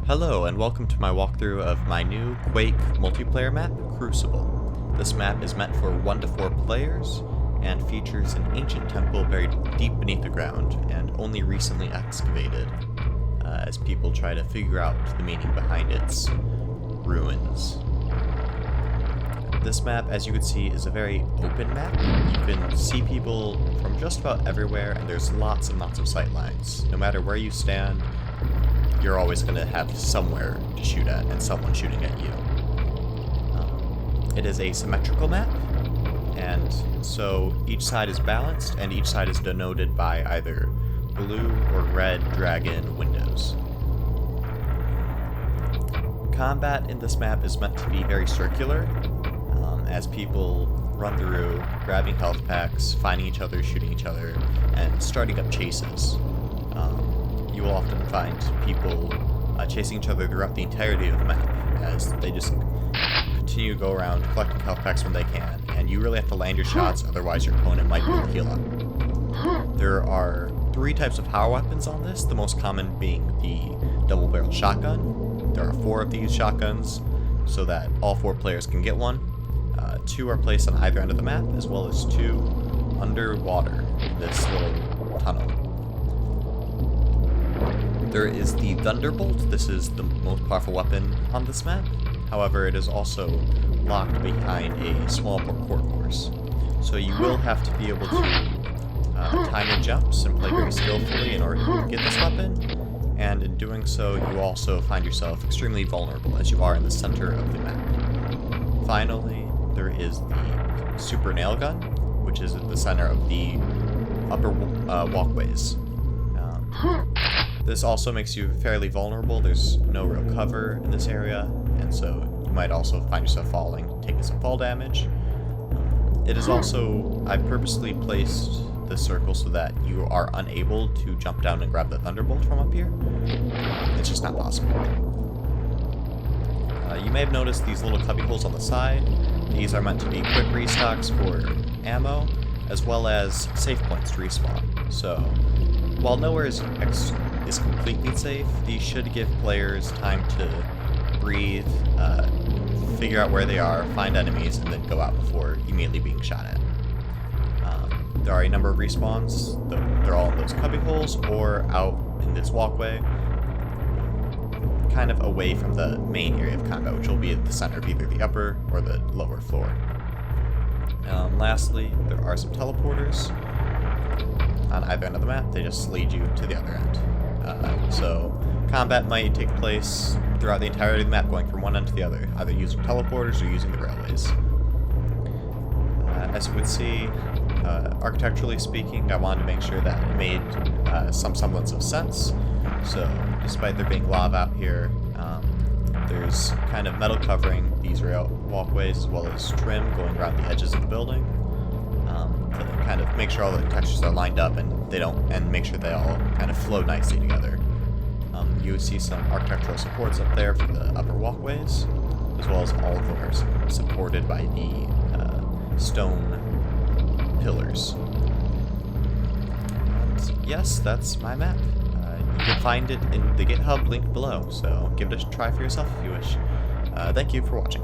Hello and welcome to my walkthrough of my new Quake multiplayer map, Crucible. This map is meant for 1 to 4 players and features an ancient temple buried deep beneath the ground and only recently excavated, as people try to figure out the meaning behind its ruins. This map, as you can see, is a very open map. You can see people from just about everywhere and there's lots and lots of sightlines. No matter where you stand, you're always going to have somewhere to shoot at and someone shooting at you. It is a symmetrical map, and so each side is balanced and each side is denoted by either blue or red dragon windows. Combat in this map is meant to be very circular, as people run through, grabbing health packs, finding each other, shooting each other, and starting up chases. You will often find people chasing each other throughout the entirety of the map, as they just continue to go around collecting health packs when they can, and you really have to land your shots, otherwise your opponent might be able to heal up. There are 3 types of power weapons on this, the most common being the double-barrel shotgun. There are 4 of these shotguns, so that all 4 players can get one. 2 are placed on either end of the map, as well as 2 underwater in this little tunnel. There is the Thunderbolt. This is the most powerful weapon on this map. However, it is also locked behind a small parkour course. So you will have to be able to time your jumps and play very skillfully in order to get this weapon. And in doing so, you also find yourself extremely vulnerable as you are in the center of the map. Finally, there is the Super Nail Gun, which is at the center of the upper walkways. This also makes you fairly vulnerable. There's no real cover in this area, and so you might also find yourself falling, taking some fall damage. It is also, I purposely placed this circle so that you are unable to jump down and grab the Thunderbolt from up here. It's just not possible. You may have noticed these little cubby holes on the side. These are meant to be quick restocks for ammo, as well as save points to respawn. So, while nowhere is completely safe, these should give players time to breathe, figure out where they are, find enemies, and then go out before immediately being shot at. There are a number of respawns. They're all in those cubby holes or out in this walkway, kind of away from the main area of combat, which will be at the center of either the upper or the lower floor. Lastly, there are some teleporters on either end of the map. They just lead you to the other end. So combat might take place throughout the entirety of the map, going from one end to the other, either using teleporters or using the railways. As you would see, architecturally speaking, I wanted to make sure that it made some semblance of sense. So despite there being lava out here, there's kind of metal covering these rail walkways, as well as trim going around the edges of the building, to kind of make sure all the textures are lined up and make sure they all kind of flow nicely together. You would see some architectural supports up there for the upper walkways, as well as all of them are supported by the stone pillars. And yes, that's my map. You can find it in the GitHub link below, so give it a try for yourself if you wish. Thank you for watching.